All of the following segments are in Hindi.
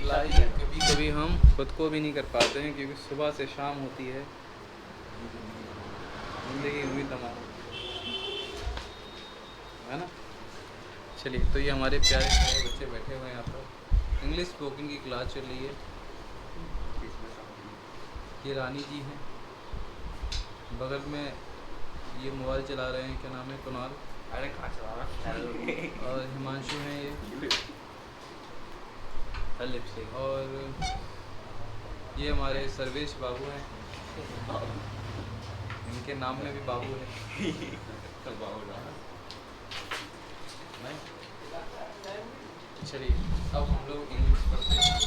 लाइक कभी कभी हम खुद को भी नहीं कर पाते हैं, क्योंकि सुबह से शाम होती है, ज़िंदगी हुई तमाम, है ना। चलिए, तो ये हमारे प्यारे प्यारे बच्चे बैठे हुए हैं यहाँ पर, इंग्लिश स्पोकन की क्लास चल रही है। ये रानी जी हैं, बगल में ये मोबाइल चला रहे हैं, क्या नाम है, कुणाल। अरे कहाँ चला रहा और हिमांशु हैं ये, लिपस्टिक। और ये हमारे सर्वेश बाबू हैं, इनके नाम में भी बाबू है। नहीं, चलिए अब हम लोग इंग्लिश पढ़ते हैं।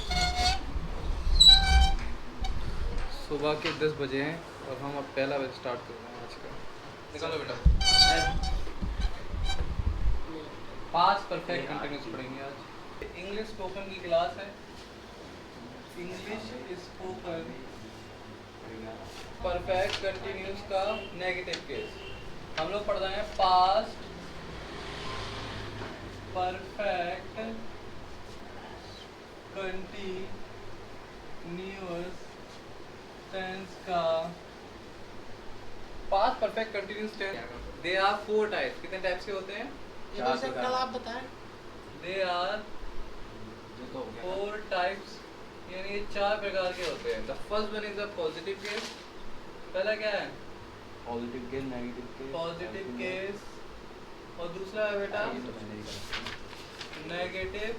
सुबह के 10 बजे हैं और हम अब पहला बैच स्टार्ट कर रहे हैं आज का। निकालो बेटा। 5 परफेक्ट कंटिन्यूस पढ़ेंगे आज। इंग्लिश स्पोकन की क्लास है। इंग्लिश स्पोकन परफेक्ट कंटिन्यूस का नेगेटिव केस हम लोग पढ़ रहे हैं। पास्ट परफेक्ट कंटिन्यूस टेंस का past perfect continuous tense. They are 4 types. कितने टाइप्स के होते हैं? कल आप बताएं। दे आर 4 टाइप्स, यानी ये 4 प्रकार के होते हैं। The first one is a positive case. पहला क्या है? Positive case, negative case, positive case. और दूसरा है बेटा नेगेटिव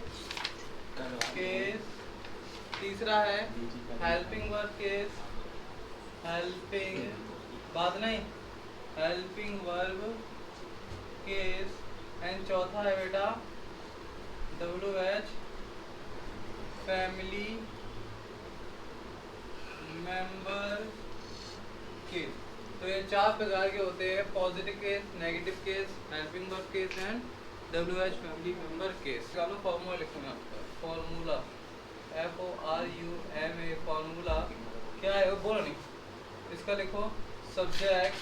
केस। तीसरा है हेल्पिंग वर्ब केस। हेल्पिंग बात नहीं, हेल्पिंग वर्ब केस। एंड चौथा है बेटा WH फैमिली मेंबर केस। तो ये 4 प्रकार के होते हैं: positive case, negative case, helping verb case and WH family member case. चलो फॉर्मूला लिखो मैं आपका। Formula FORMULA। फॉर्मूला क्या है वो बोलो नहीं, इसका लिखो। Subject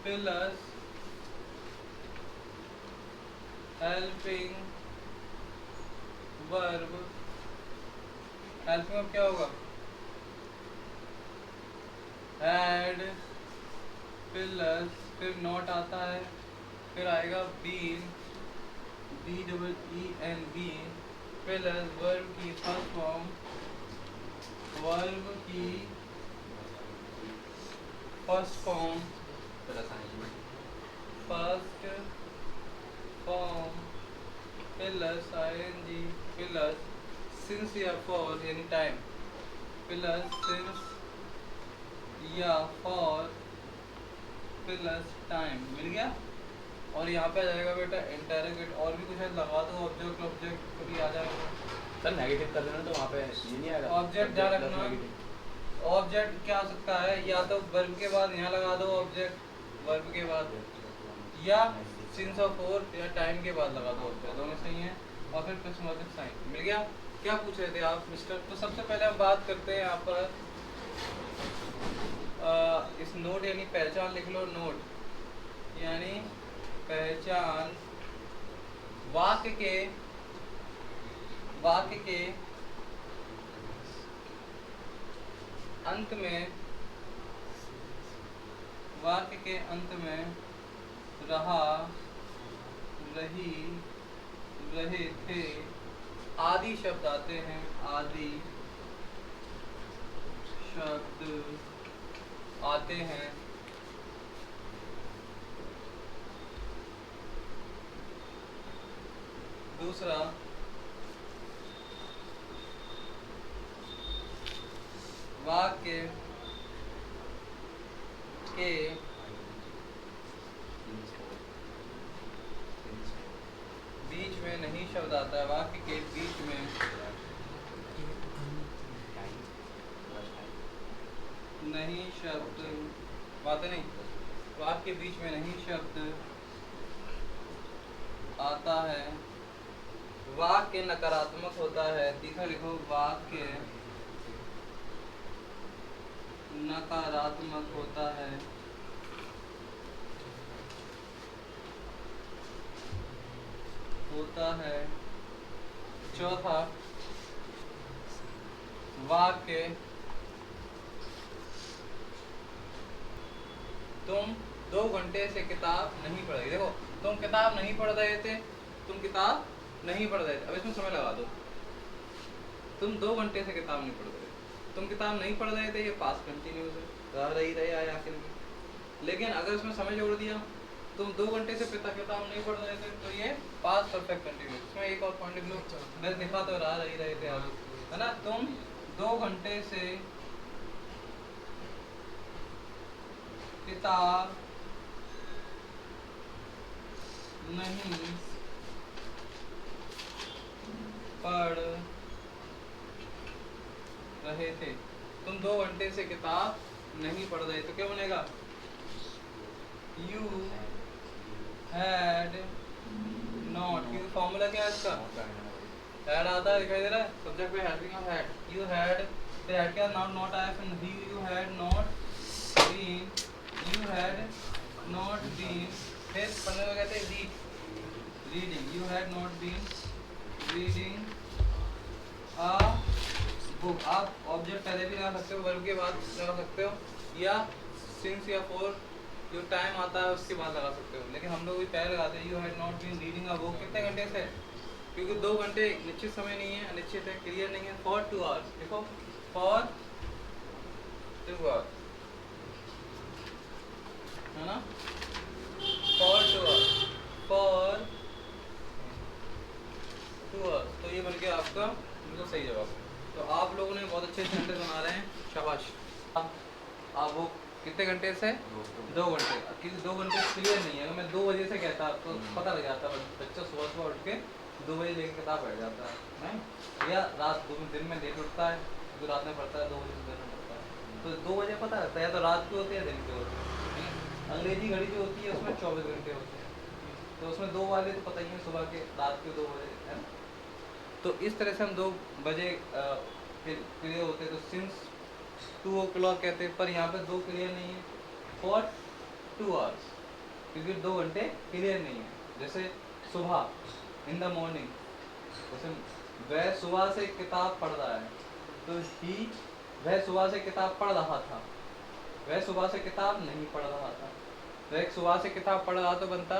plus helping verb. Helping verb क्या होगा? एड प्लस फिर नॉट आता है, फिर आएगा been, BEEN been plus verb की फर्स्ट फॉर्म। वर्ब की first form, first form plus ING plus since या फॉर यानी टाइम प्लस सिंस या फॉर प्लस टाइम। मिल गया। और यहाँ पे आ जाएगा बेटा इंटरोगेट। और भी कुछ है लगा दो, ऑब्जेक्ट ऑब्जेक्ट कभी आ जाएगा। सर नेगेटिव कर देना तो वहाँ पे ये नहीं आएगा। ऑब्जेक्ट ध्यान रखना। ऑब्जेक्ट क्या हो सकता है? या तो वर्ब के बाद यहाँ लगा दो ऑब्जेक्ट, वर्ब के बाद, या सिंस और फॉर या टाइम के बाद लगा दो ऑब्जेक्ट, दोनों सही है। और फिर प्रश्नवाचक साइन। मिल गया। क्या पूछ रहे थे आप मिस्टर? तो सबसे पहले हम बात करते हैं यहाँ पर इस नोट यानी पहचान लिख लो। नोट यानी पहचान। वाक्य के अंत में, वाक्य के अंत में रहा, रही, रहे थे आदि शब्द आते हैं। आदि शब्द आते हैं। दूसरा वाक्य के बीच में नहीं शब्द आता है। वाक्य के बीच में नहीं शब्द, बात नहीं, वाक्य के बीच में नहीं शब्द आता है। वाक्य नकारात्मक होता है। तीसरा लिखो, वाक्य नकारात्मक होता है। चौथा वाक्य तुम 2 घंटे से किताब नहीं पढ़ रहे। देखो तुम किताब नहीं पढ़ रहे थे, तुम किताब नहीं पढ़ रहे थे। अब इसमें समय लगा दो। तुम 2 घंटे से किताब नहीं पढ़ रहे, तुम किताब नहीं पढ़ रहे थे, ये पास्ट कंटिन्यूस है, रही रहे आए आखिर में। लेकिन अगर इसमें समय जोड़ दिया, तुम 2 घंटे से किताब नहीं पढ़ रहे थे, तो ये पास्ट परफेक्ट कंटिन्यूस। इसमें एक और पॉइंट लिख लो, मैं दिखा तो रही रहे थे आप, है ना। तुम 2 घंटे से किताब नहीं पढ़ रहे थे, तुम 2 घंटे से किताब नहीं पढ़ रहे, तो क्या बनेगा? यू हैड नॉट, क्योंकि फॉर्मूला क्या है इसका? हैड आता है, दिखाई दे रहा है, सब्जेक्ट पे helping of had. You had, फिर हैड क्या? नॉट आया, फिर you had not been, you had not been, फिर पढ़ने को कहते हैं reading, you had not been reading a book. आप ऑब्जेक्ट पहले भी लगा सकते हो, वर्ब के बाद लगा सकते हो, या सिंस या फॉर जो टाइम आता है उसके बाद लगा सकते हो। लेकिन हम लोग भी पहले लगाते हैं, you had not been reading a book. कितने घंटे से? क्योंकि 2 घंटे निश्चित समय नहीं है, अनिश्चित है, क्लियर नहीं है। फॉर 2 आवर्स, देखो फॉर 2 आवर्स, है ना, फॉर 2 आवर्स, फॉर 2 आवर्स। तो ये बन गया आपका बिल्कुल सही जवाब। तो आप लोगों ने बहुत अच्छे सेंटेंस बना रहे हैं, शाबाश। आप वो कितने घंटे से? 2 घंटे। क्योंकि 2 घंटे क्लियर नहीं है, अगर मैं 2 बजे से कहता आपको पता लग जाता, बच्चा सुबह उठ के 2 बजे लेके किताब बैठ जाता है, नहीं? या रात दिन में लेट उठता है, जो रात में पढ़ता है 2 बजे से दिन में पढ़ता है, तो 2 बजे पता लगता है, या तो रात के होते हैं या दिन के होते हैं। अंग्रेजी घड़ी जो होती है उसमें 24 घंटे होते हैं, तो उसमें 2 वाले तो पता ही है, सुबह के, रात के 2 बजे, है ना। तो इस तरह से हम 2 बजे क्लियर होते हैं, तो सिंस 2 o'clock कहते हैं, पर यहाँ पे 2 क्लियर नहीं है, फॉर 2 आवर्स, क्योंकि 2 घंटे क्लियर नहीं है। जैसे सुबह, इन द मॉर्निंग, जैसे वह सुबह से किताब पढ़ रहा है, तो वह सुबह से किताब पढ़ रहा था, वह सुबह से किताब नहीं पढ़ रहा था। वह सुबह से किताब पढ़ रहा तो बनता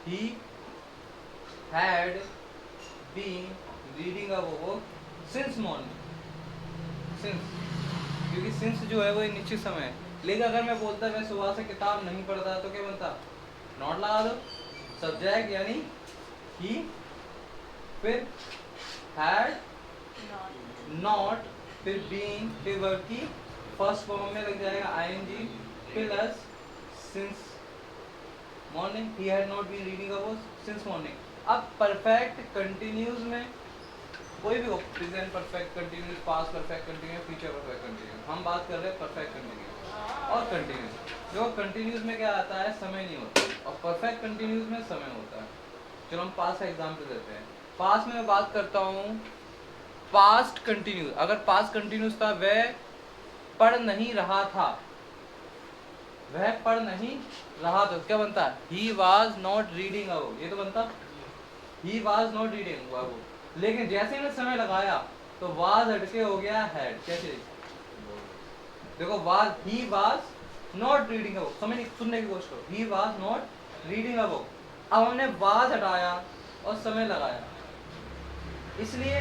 he had been reading a book since morning, since, क्योंकि सिंस जो है वो एक निश्चित समय है। लेकिन अगर मैं बोलता मैं सुबह से किताब नहीं पढ़ता, तो क्या बनता? नॉट लगा दो, सब्जेक्ट यानी ही, फिर हैड नॉट, फिर बीन, फिर वर्ब की फर्स्ट फॉर्म में लग जाएगा ING plus since morning, he had not been reading a book since morning. अब परफेक्ट कंटिन्यूज में कोई भी हो, present perfect continuous, past perfect continuous, future perfect continuous, हम बात कर रहे हैं परफेक्ट कंटिन्यूस और कंटिन्यूस। जो कंटिन्यूस में क्या आता है? समय नहीं होता, और परफेक्ट कंटिन्यूस में समय होता है। चलो हम पास्ट का एग्जांपल देते हैं। पास्ट में मैं बात करता हूँ पास्ट कंटिन्यूस। अगर पास्ट कंटिन्यूस था, वह पढ़ नहीं रहा था, वह पढ़ नहीं रहा, तो क्या बनता? He was not reading a book, ये तो बनता he was not reading a book. लेकिन जैसे मैंने समय लगाया तो वाज हटके हो गया हैड। कैसे? देखो was, he was not reading a book, समझ सुनने की कोशिश करो, he was not reading a book. अब हमने वाज हटाया और समय लगाया, इसलिए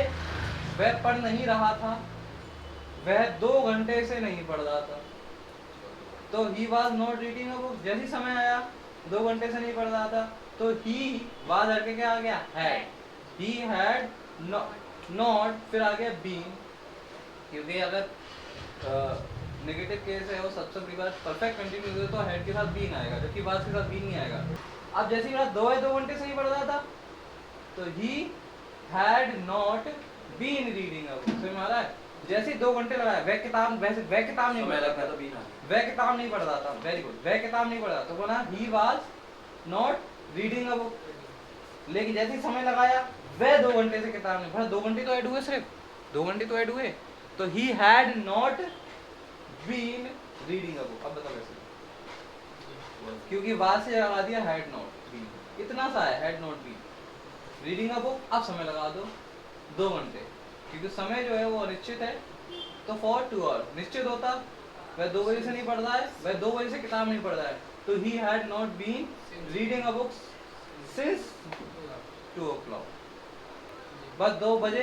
वह पढ़ नहीं रहा था, वह 2 घंटे से नहीं पढ़ रहा था, तो he was not reading a book. जैसे समय आया 2 घंटे से नहीं पढ़ रहा था, तो ही वाज हटके क्या आ गया? हैड। ही हैड नॉट, फिर आ गया बीन, क्योंकि अगर नेगेटिव केस है वो सबसे बड़ी बात, परफेक्ट कंटिन्यूस है तो हेड के साथ बीन आएगा, जबकि वाज के साथ बीन नहीं आएगा। अब जैसे ही 2 घंटे से नहीं पढ़ रहा था, तो he had not been reading a book. समझ में आ रहा है? जैसे ही 2 घंटे लगाया, वह किताब नहीं पढ़ रहा था, वह किताब नहीं पढ़ रहा था, वेरी गुड, वह किताब नहीं पढ़ रहा, तो बोला he was not reading a book. लेकिन जैसे ही समय लगाया, वह 2 घंटे से किताब नहीं पढ़ा, 2 घंटे तो ऐड हुए, सिर्फ 2 घंटे तो ऐड हुए, तो he had not been reading a book. अब बताओ कैसे? क्योंकि वाज से लगा दिया हैड नॉट बीन, इतना सा है, had not been reading a book. अब समय लगा दो, 2 घंटे, क्योंकि समय जो है वो अनिश्चित है। तो फॉर 2 आवर्स निश्चित होता, वह 2 बजे से नहीं पढ़ रहा है, वह 2 बजे से किताब नहीं पढ़ रहा है, तो he had not been reading a book since 2 o'clock। बस 2 बजे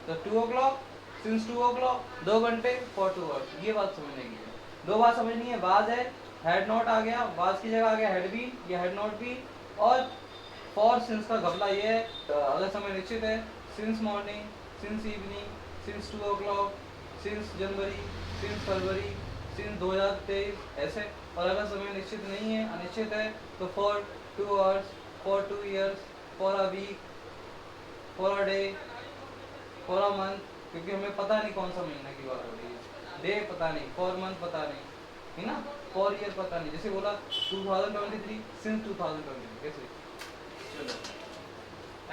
तो 2 o'clock, सिंस 2 o'clock, 2 घंटे फॉर 2 आवर्स। ये बात समझने की है, 2 बात समझनी है। वाज है, हैड नॉट आ गया, वाज की जगह आ गया हैड बीन या हैड नॉट बीन, और फॉर सिंस का घपला ये है, अगर समय निश्चित है, since morning, since evening, since 2 o'clock, since जनवरी, सिंस फरवरी, सिंस 2023 ऐसे। और अगर समय निश्चित नहीं है, अनिश्चित है, तो for 2 hours, for 2 years, for a week, for a day, for a month, क्योंकि हमें पता नहीं कौन सा महीना की बात हो रही है, डे पता नहीं, फॉर मंथ पता नहीं है ना, फॉर ईयर पता नहीं। जैसे बोला 2023 सिंस 2023 कैसे। चलो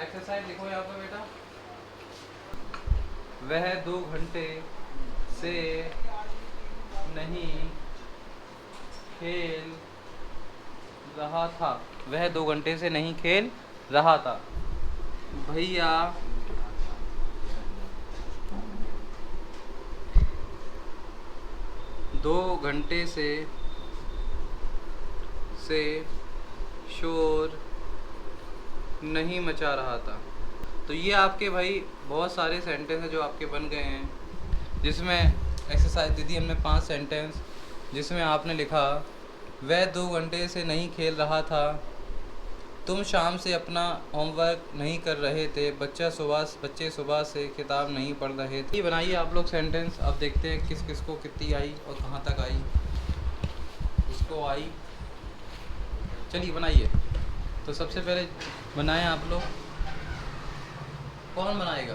एक्सरसाइज लिखो यहाँ पर बेटा। वह 2 घंटे से नहीं खेल रहा था, वह 2 घंटे से नहीं खेल रहा था। भैया 2 घंटे से शोर नहीं मचा रहा था। तो ये आपके भाई बहुत सारे सेंटेंस हैं जो आपके बन गए हैं, जिसमें एक्सरसाइज दी थी हमने 5 सेंटेंस, जिसमें आपने लिखा वह 2 घंटे से नहीं खेल रहा था, तुम शाम से अपना होमवर्क नहीं कर रहे थे, बच्चे सुबह से किताब नहीं पढ़ रहे थे। बनाइए आप लोग सेंटेंस। अब देखते हैं किस किस को कितनी आई और कहाँ तक आई। इसको आई, चलिए बनाइए। तो सबसे पहले बनाएं आप लोग। कौन बनाएगा?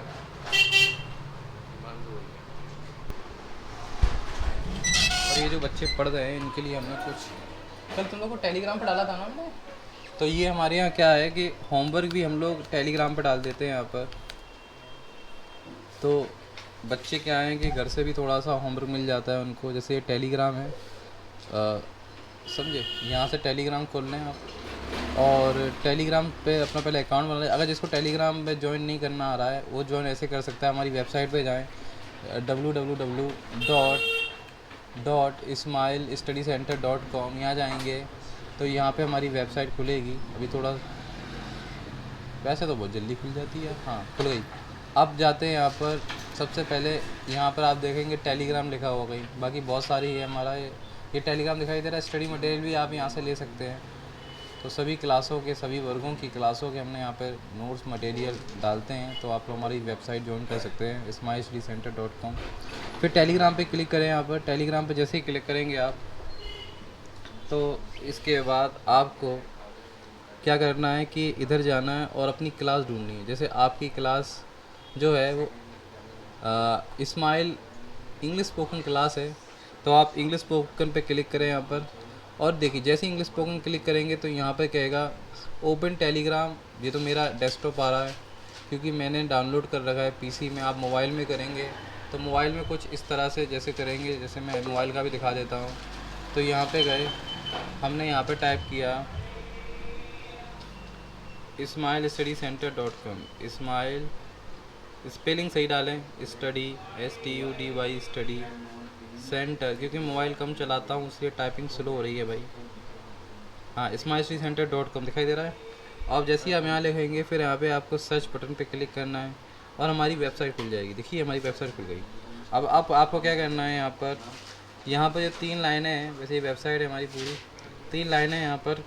और ये जो बच्चे पढ़ रहे हैं इनके लिए हमने कुछ, कल तुम लोग को टेलीग्राम पे डाला था ना हमने, तो ये हमारे यहाँ क्या है कि होमवर्क भी हम लोग टेलीग्राम पे डाल देते हैं यहाँ पर। तो बच्चे क्या हैं कि घर से भी थोड़ा सा होमवर्क मिल जाता है उनको। जैसे ये टेलीग्राम है, समझे, यहाँ से टेलीग्राम खोल लें आप और टेलीग्राम पे अपना पहले अकाउंट बना लें। अगर जिसको टेलीग्राम में ज्वाइन नहीं करना आ रहा है वो ज्वाइन ऐसे कर सकता है, हमारी वेबसाइट पे जाएं www.ismailstudycenter.com। यहाँ जाएंगे तो यहाँ पे हमारी वेबसाइट खुलेगी। अभी थोड़ा, वैसे तो बहुत जल्दी खुल जाती है, हाँ खुल गई। अब जाते हैं यहाँ पर, सबसे पहले यहाँ पर आप देखेंगे टेलीग्राम लिखा होगा कहीं, बाकी बहुत सारी है हमारा ये टेलीग्राम दिखाई दे रहा है। स्टडी मटेरियल भी आप यहाँ से ले सकते हैं। तो सभी क्लासों के, सभी वर्गों की क्लासों के हमने यहाँ पर नोट्स मटेरियल डालते हैं। तो आप लोग हमारी वेबसाइट ज्वाइन कर सकते हैं ismailstudycenter.com। फिर टेलीग्राम पे क्लिक करें। यहाँ पर टेलीग्राम पे जैसे ही क्लिक करेंगे आप, तो इसके बाद आपको क्या करना है कि इधर जाना है और अपनी क्लास ढूंढनी है। जैसे आपकी क्लास जो है वो इस्माइल इंग्लिश स्पोकन क्लास है, तो आप इंग्लिश स्पोकन पे क्लिक करें यहाँ पर। और देखिए जैसे इंग्लिश स्पोकन क्लिक करेंगे तो यहाँ पर कहेगा ओपन टेलीग्राम। ये तो मेरा डेस्कटॉप आ रहा है क्योंकि मैंने डाउनलोड कर रखा है पीसी में। आप मोबाइल में करेंगे तो मोबाइल में कुछ इस तरह से जैसे करेंगे, जैसे मैं मोबाइल का भी दिखा देता हूँ। तो यहाँ पे गए, हमने यहाँ पे टाइप किया ismailstudycenter.com। इस्माइल स्पेलिंग सही डालें, स्टडी STUDY स्टडी सेंटर, क्योंकि मोबाइल कम चलाता हूँ इसलिए टाइपिंग स्लो हो रही है भाई। हाँ ismailstudycenter.com दिखाई दे रहा है। अब जैसे ही आप यहाँ लिखेंगे फिर यहाँ पे आपको सर्च बटन पे क्लिक करना है और हमारी वेबसाइट खुल जाएगी। देखिए हमारी वेबसाइट खुल गई। अब आपको क्या करना है, यहाँ पर जो 3 लाइनें हैं, वैसे ये वेबसाइट है हमारी पूरी, 3 लाइनें यहाँ पर।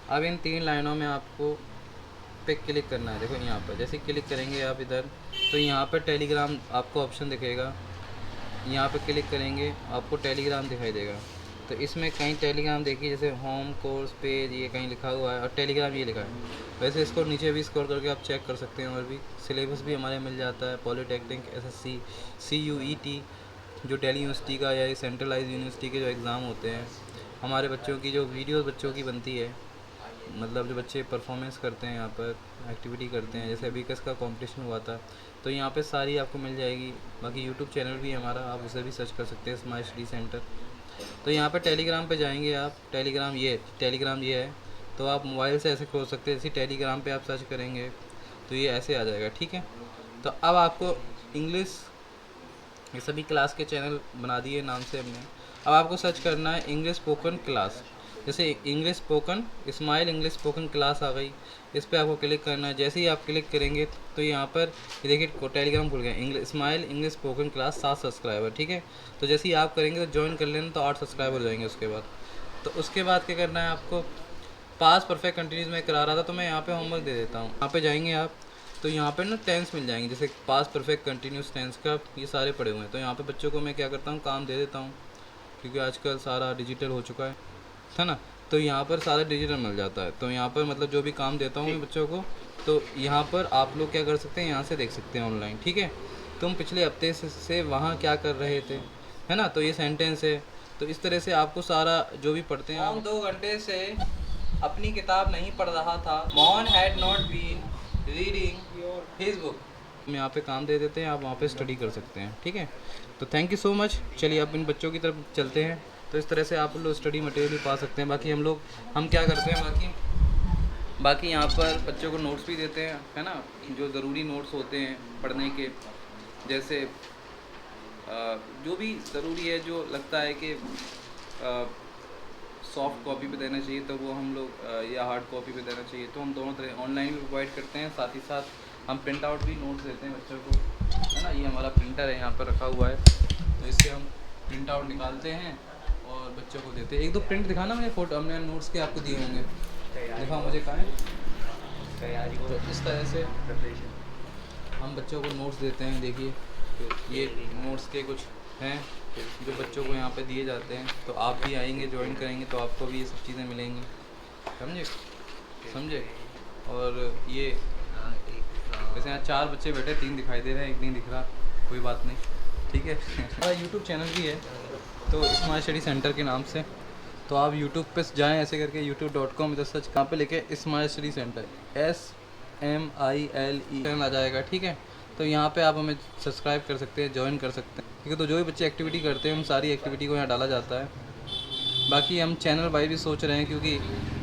अब इन 3 लाइनों में आपको पे क्लिक करना है। देखो यहाँ पर जैसे क्लिक करेंगे आप इधर, तो यहाँ पर टेलीग्राम आपको ऑप्शन दिखेगा। यहाँ पे क्लिक करेंगे आपको टेलीग्राम दिखाई देगा। तो इसमें कहीं टेलीग्राम देखिए, जैसे होम कोर्स पेज ये कहीं लिखा हुआ है और टेलीग्राम ये लिखा है। वैसे इसको नीचे भी स्क्रॉल करके आप चेक कर सकते हैं। और भी सिलेबस भी हमारे मिल जाता है, पॉलीटेक्निक SSC CUET जो दिल्ली यूनिवर्सिटी का या सेंट्रलाइज यूनिवर्सिटी के जो एग्ज़ाम होते हैं, हमारे बच्चों की जो वीडियो बच्चों की बनती है, मतलब जो बच्चे परफॉर्मेंस करते हैं यहाँ पर, एक्टिविटी करते हैं, जैसे अभी का कंपटीशन हुआ था, तो यहाँ पे सारी आपको मिल जाएगी। बाकी यूट्यूब चैनल भी है हमारा, आप उसे भी सर्च कर सकते हैं स्माइल स्टडी सेंटर। तो यहाँ पे टेलीग्राम पे जाएंगे आप, टेलीग्राम ये है, तो आप मोबाइल से ऐसे खोल सकते हैं। जैसे टेलीग्राम पे आप सर्च करेंगे तो ये ऐसे आ जाएगा, ठीक है। तो अब आपको इंग्लिश, ये सभी क्लास के चैनल बना दिए नाम से हमने। अब आपको सर्च करना है इंग्लिश स्पोकन क्लास, जैसे English spoken smile English spoken class आ गई, इस पर आपको क्लिक करना है। जैसे ही आप क्लिक करेंगे तो यहाँ पर ये देखिए टेलीग्राम खुल गया, Ismail English spoken class 7 subscriber, ठीक है। तो जैसे ही आप करेंगे तो ज्वाइन कर लेना, तो 8 सब्सक्राइबर हो जाएंगे उसके बाद। तो उसके बाद क्या करना है आपको, पास परफेक्ट कंटिन्यूस में करा रहा था, तो मैं यहाँ पे होमवर्क दे देता हूँ। यहाँ पे जाएंगे आप, तो यहाँ पे ना टेंस मिल जाएंगे, जैसे पास परफेक्ट कंटिन्यूस टेंस का ये सारे पड़े हुए हैं। तो यहाँ पे बच्चों को मैं क्या करता हूँ, काम दे देता हूँ, क्योंकि आजकल सारा डिजिटल हो चुका है ना। तो यहाँ पर सारा डिजिटल मिल जाता है। तो यहाँ पर मतलब जो भी काम देता हूँ मैं बच्चों को, तो यहाँ पर आप लोग क्या कर सकते हैं, यहाँ से देख सकते हैं ऑनलाइन, ठीक है। तुम पिछले हफ्ते से वहाँ क्या कर रहे थे, है ना। तो ये सेंटेंस है। तो इस तरह से आपको सारा जो भी पढ़ते हैं। हम 2 घंटे से अपनी किताब नहीं पढ़ रहा था। Mohan had not been reading his book. हम यहाँ पे काम दे देते हैं, आप वहाँ पे स्टडी कर सकते हैं, ठीक है। तो थैंक यू सो मच। चलिए अब इन बच्चों की तरफ चलते हैं। तो इस तरह से आप लोग स्टडी मटेरियल भी पा सकते हैं। बाकी हम क्या करते हैं, बाकी यहाँ पर बच्चों को नोट्स भी देते हैं, है ना, जो ज़रूरी नोट्स होते हैं पढ़ने के, जैसे जो भी ज़रूरी है, जो लगता है कि सॉफ्ट कॉपी पे देना चाहिए तो वो हम लोग या हार्ड कॉपी पे देना चाहिए, तो हम दोनों तरह ऑनलाइन भी प्रोवाइड करते हैं, साथ ही साथ हम प्रिंट आउट भी नोट्स देते हैं बच्चों को, है ना। ये हमारा प्रिंटर है यहाँ पर रखा हुआ है, तो इससे हम प्रिंट आउट निकालते हैं और बच्चों को देते हैं। 1-2 प्रिंट दिखाना, मैंने फ़ोटो हमने नोट्स के आपको दिए होंगे, दिखाओ मुझे कहाँ है। तो इस तरह से हम बच्चों को नोट्स देते हैं। देखिए तो ये नोट्स के कुछ हैं जो बच्चों को यहाँ पे दिए जाते हैं। तो आप भी आएंगे, ज्वाइन करेंगे तो आपको भी ये सब चीज़ें मिलेंगी, समझे। और ये वैसे यहाँ 4 बच्चे बैठे, 3 दिखाई दे रहे हैं, 1 नहीं दिख रहा, कोई बात नहीं, ठीक है। हमारा यूट्यूब चैनल भी है, तो स्माइल स्टडी सेंटर के नाम से। तो आप यूट्यूब पे जाएं ऐसे करके youtube.com इधर सर्च कहाँ पे लेके smile study centre SMILE channel आ जाएगा, ठीक है। तो यहाँ पे आप हमें सब्सक्राइब कर सकते हैं, ज्वाइन कर सकते हैं, ठीक है। तो जो भी बच्चे एक्टिविटी करते हैं उन सारी एक्टिविटी को यहाँ डाला जाता है। बाकी हम चैनल वाइज भी सोच रहे हैं,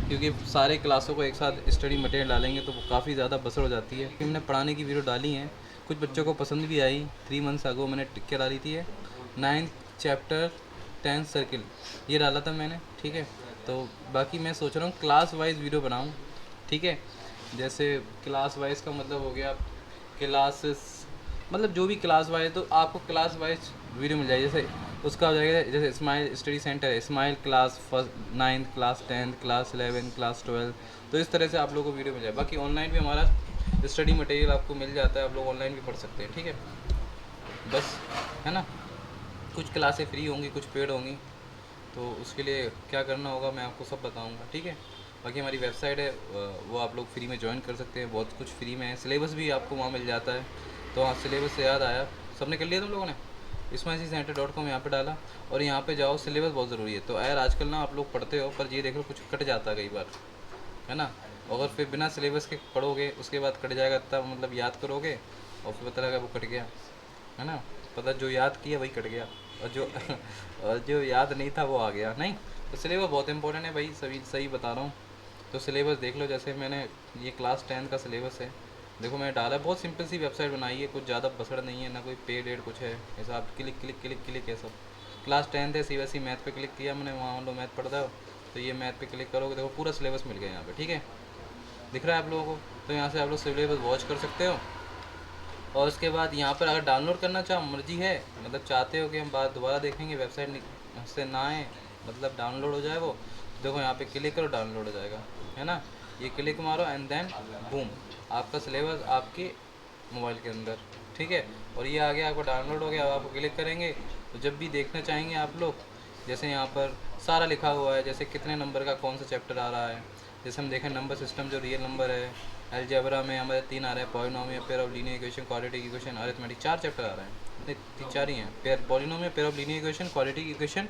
क्योंकि सारे क्लासों को एक साथ स्टडी मटेरियल डालेंगे तो वो काफ़ी ज़्यादा बसड़ हो जाती है। हमने पढ़ाने की वीडियो डाली हैं, कुछ बच्चों को पसंद भी आई। 3 मंथ्स अगो मैंने क्या डाली थी, 9th चैप्टर 10th सर्किल, ये डाला था मैंने, ठीक है। तो बाकी मैं सोच रहा हूँ क्लास वाइज वीडियो बनाऊँ, ठीक है। जैसे क्लास वाइज का मतलब हो गया क्लासेस, मतलब जो भी क्लास वाइज, तो आपको क्लास वाइज वीडियो मिल जाएगी। जैसे उसका हो जाएगा, जैसे स्माइल स्टडी सेंटर है, smile class 9th class 10th class 11 class 12, तो इस तरह से आप लोगों को वीडियो मिल जाए। बाकी ऑनलाइन भी हमारा स्टडी मटेरियल आपको मिल जाता है, आप लोग ऑनलाइन भी पढ़ सकते हैं, ठीक है। बस, है ना। कुछ क्लासें फ्री होंगी, कुछ पेड होंगी, तो उसके लिए क्या करना होगा मैं आपको सब बताऊँगा, ठीक है। बाकी हमारी वेबसाइट है, वो आप लोग फ्री में ज्वाइन कर सकते हैं, बहुत कुछ फ्री में है। सिलेबस भी आपको वहाँ मिल जाता है। तो हाँ, सिलेबस से याद आया, सबने कर लिया तुम लोगों ने, ismailcenter.com यहाँ पे डाला और यहाँ पे जाओ, सिलेबस बहुत ज़रूरी है। तो यार आजकल ना आप लोग पढ़ते हो, पर ये देख लो कुछ कट जाता है कई बार, है ना। अगर फिर बिना सिलेबस के पढ़ोगे, उसके बाद कट जाएगा, तब मतलब याद करोगे और फिर पता लगा वो कट गया, है ना। पता जो याद किया वही कट गया, और जो याद नहीं था वो आ गया, नहीं। तो सिलेबस बहुत इंपॉर्टेंट है भाई, सही बता रहा हूँ। तो सिलेबस देख लो, जैसे मैंने ये क्लास 10 का सिलेबस है, देखो मैंने डाला, बहुत सिंपल सी वेबसाइट बनाई है, कुछ ज़्यादा बसड़ नहीं है, ना कोई पेड एड कुछ है, ऐसा आप क्लिक है सब। क्लास 10 है, CBSE मैथ पे क्लिक किया मैंने, वहाँ लो मैथ पढ़ता हो तो ये मैथ पे क्लिक करोगे, देखो पूरा सिलेबस मिल गया यहाँ पे, ठीक है, दिख रहा है आप लोगों को। तो यहाँ से आप लोग सिलेबस वॉच कर सकते हो। और उसके बाद यहाँ पर अगर डाउनलोड करना चाहो, मर्जी है, मतलब चाहते हो कि हम बात दोबारा देखेंगे, वेबसाइट से ना आए, मतलब डाउनलोड हो जाए वो, देखो यहाँ पे क्लिक करो, डाउनलोड हो जाएगा, है ना। ये क्लिक मारो एंड देन बूम, आपका सिलेबस आपके मोबाइल के अंदर, ठीक है। और ये आ गया, आपको डाउनलोड हो गया। अब आपको क्लिक करेंगे तो जब भी देखना चाहेंगे आप लोग, जैसे यहाँ पर सारा लिखा हुआ है, जैसे कितने नंबर का कौन सा चैप्टर आ रहा है। जैसे हम देखें नंबर सिस्टम, जो रियल नंबर है, अलजेब्रा में हमारे 3 आ रहा है, polynomial, pair of linear equation, quadratic equation, arithmetic, 4 chapter आ रहे हैं, इतने 4 ही हैं, pair polynomial, pair of linear equation, quadratic equation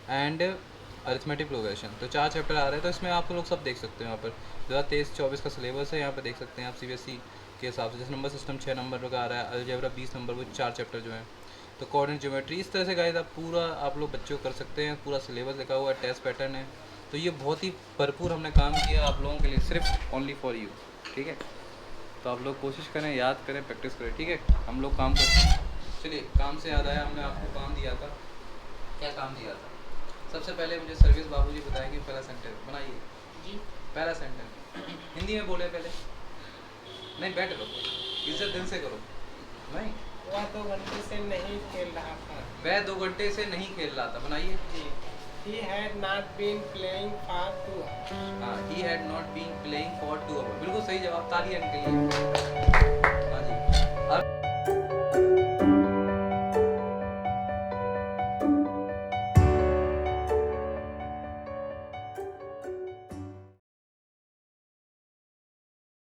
and arithmetic progression, तो 4 चैप्टर आ रहे हैं। तो इसमें आप लोग सब देख सकते हो, यहाँ पर 2023-24 का सिलेबस है, यहाँ पर देख सकते हैं आप CBSE के हिसाब से। जैसे नंबर सिस्टम 6 नंबर का आ रहा है, अलजेब्रा 20 नंबर, वो 4 चैप्टर जो हैं। तो कोऑर्डिनेट ज्योमेट्री, इस तरह से गाइस आप पूरा आप लोग बच्चों को कर सकते हैं, पूरा सिलेबस लिखा हुआ है, टेस्ट पैटर्न है। तो ये बहुत ही भरपूर हमने काम किया आप लोगों के लिए, सिर्फ ओनली फॉर यू, ठीक है। तो आप लोग कोशिश करें, याद करें, प्रैक्टिस करें, ठीक है। हम लोग काम करते हैं। चलिए, काम से याद आया, हमने आपको काम दिया था। क्या काम दिया था? सबसे पहले मुझे सर्विस बाबूजी बताएंगे, पहला सेंटेंस बनाइए जी। पहला सेंटेंस हिंदी में बोले पहले। नहीं, बैठ लो, इज्जत दिल से करो। नहीं, वह 2 घंटे से नहीं खेल रहा था। वह 2 घंटे से नहीं खेल रहा था, बनाइए। जी। He had not been playing for 2 hours. हाँ, he had not been playing for 2 hours, बिल्कुल सही जवाब, तालियां इनके लिए। हाँ जी।